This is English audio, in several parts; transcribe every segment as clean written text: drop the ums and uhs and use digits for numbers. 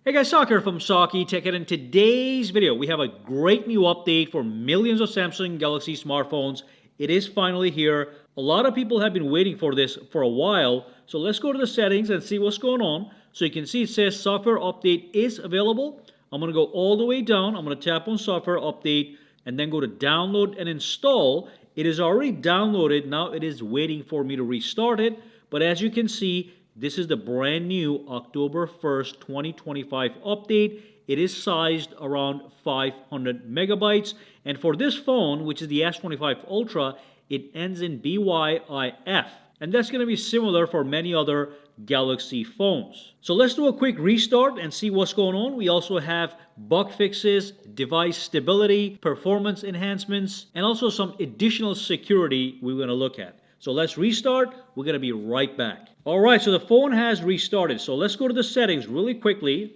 Hey guys, Sak here from sakitech, and in today's video we have a great new update for millions of Samsung Galaxy smartphones. It is finally here. A lot of people have been waiting for this for a while, so let's go to the settings and see what's going on. So you can see it says software update is available. I'm going to go all the way down. I'm going to tap on software update and then go to download and install. It is already downloaded. Now it is waiting for me to restart it, but as you can see, this is the brand new October 1st, 2025 update. It is sized around 500 megabytes. And for this phone, which is the S25 Ultra, it ends in BYIF. And that's going to be similar for many other Galaxy phones. So let's do a quick restart and see what's going on. We also have bug fixes, device stability, performance enhancements, and also some additional security we're going to look at. So let's restart. We're going to be right back. Alright, so the phone has restarted. So let's go to the settings really quickly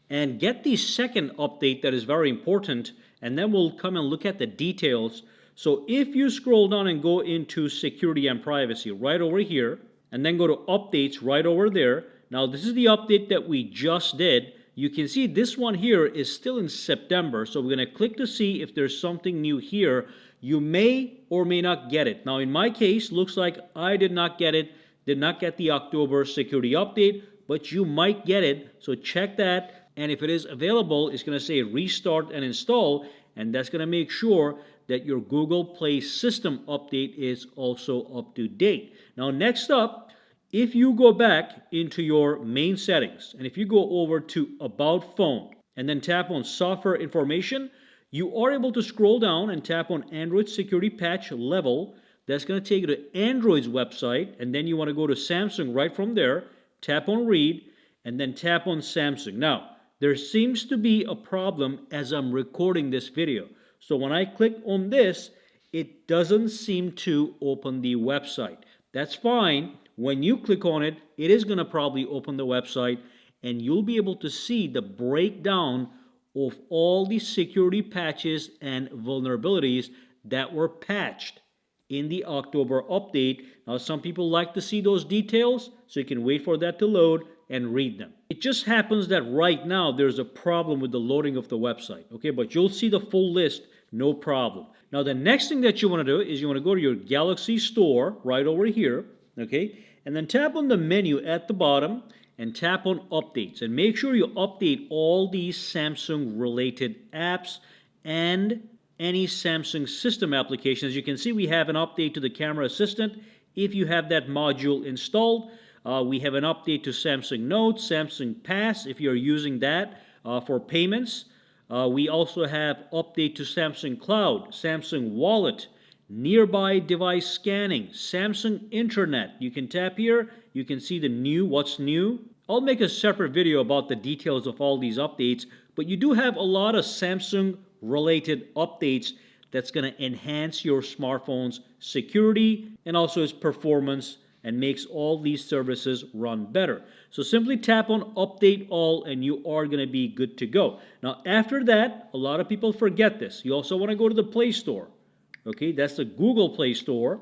and get the second update that is very important, and then we'll come and look at the details. So if you scroll down and go into security and privacy right over here, and then go to updates right over there. Now this is the update that we just did. You can see this one here is still in September, so we're going to click to see if there's something new here. You may or may not get it. Now in my case, looks like I did not get it, did not get the October security update, but you might get it, so check that. And if it is available, it's going to say restart and install, and that's going to make sure that your Google Play system update is also up to date. Now next up, if you go back into your main settings, and if you go over to About Phone, and then tap on Software Information, you are able to scroll down and tap on Android Security Patch Level. That's going to take you to Android's website, and then you want to go to Samsung right from there, tap on Read, and then tap on Samsung. Now, there seems to be a problem as I'm recording this video. So when I click on this, it doesn't seem to open the website. That's fine. When you click on it, it is going to probably open the website, and you'll be able to see the breakdown of all the security patches and vulnerabilities that were patched in the October update. Now some people like to see those details, so you can wait for that to load and read them. It just happens that right now there's a problem with the loading of the website, okay, but you'll see the full list, no problem. Now the next thing that you want to do is you want to go to your Galaxy store right over here, okay, and then tap on the menu at the bottom and tap on updates, and make sure you update all these Samsung related apps and any Samsung system applications. You can see we have an update to the camera assistant if you have that module installed. We have an update to Samsung Notes, Samsung Pass if you're using that for payments. We also have update to Samsung Cloud, Samsung Wallet, nearby device scanning, Samsung Internet. You can tap here, you can see the new, what's new. I'll make a separate video about the details of all these updates, but you do have a lot of Samsung related updates that's going to enhance your smartphone's security and also its performance, and makes all these services run better. So simply tap on update all and you are going to be good to go. Now after that, a lot of people forget this. You also want to go to the Play Store. Okay, that's the Google Play Store.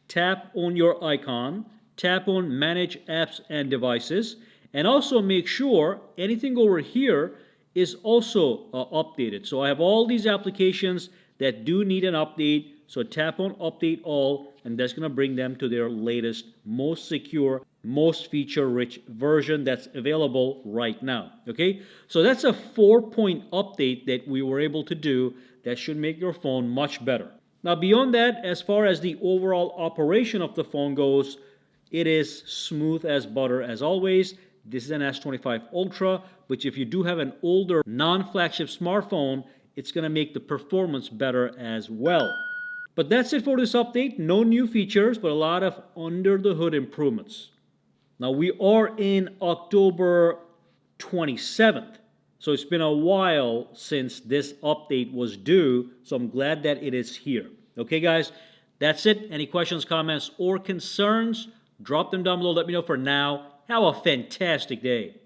Tap on your icon, tap on Manage Apps and Devices, and also make sure anything over here is also updated. So I have all these applications that do need an update, so tap on Update All, and that's going to bring them to their latest, most secure, most feature-rich version that's available right now. Okay, so that's a 4-point update that we were able to do that should make your phone much better. Now beyond that, as far as the overall operation of the phone goes, it is smooth as butter as always. This is an S25 Ultra, which if you do have an older non-flagship smartphone, it's going to make the performance better as well. But that's it for this update. No new features, but a lot of under-the-hood improvements. Now we are in October 27th. So it's been a while since this update was due, so I'm glad that it is here. Okay, guys, that's it. Any questions, comments, or concerns, drop them down below. Let me know. For now, have a fantastic day.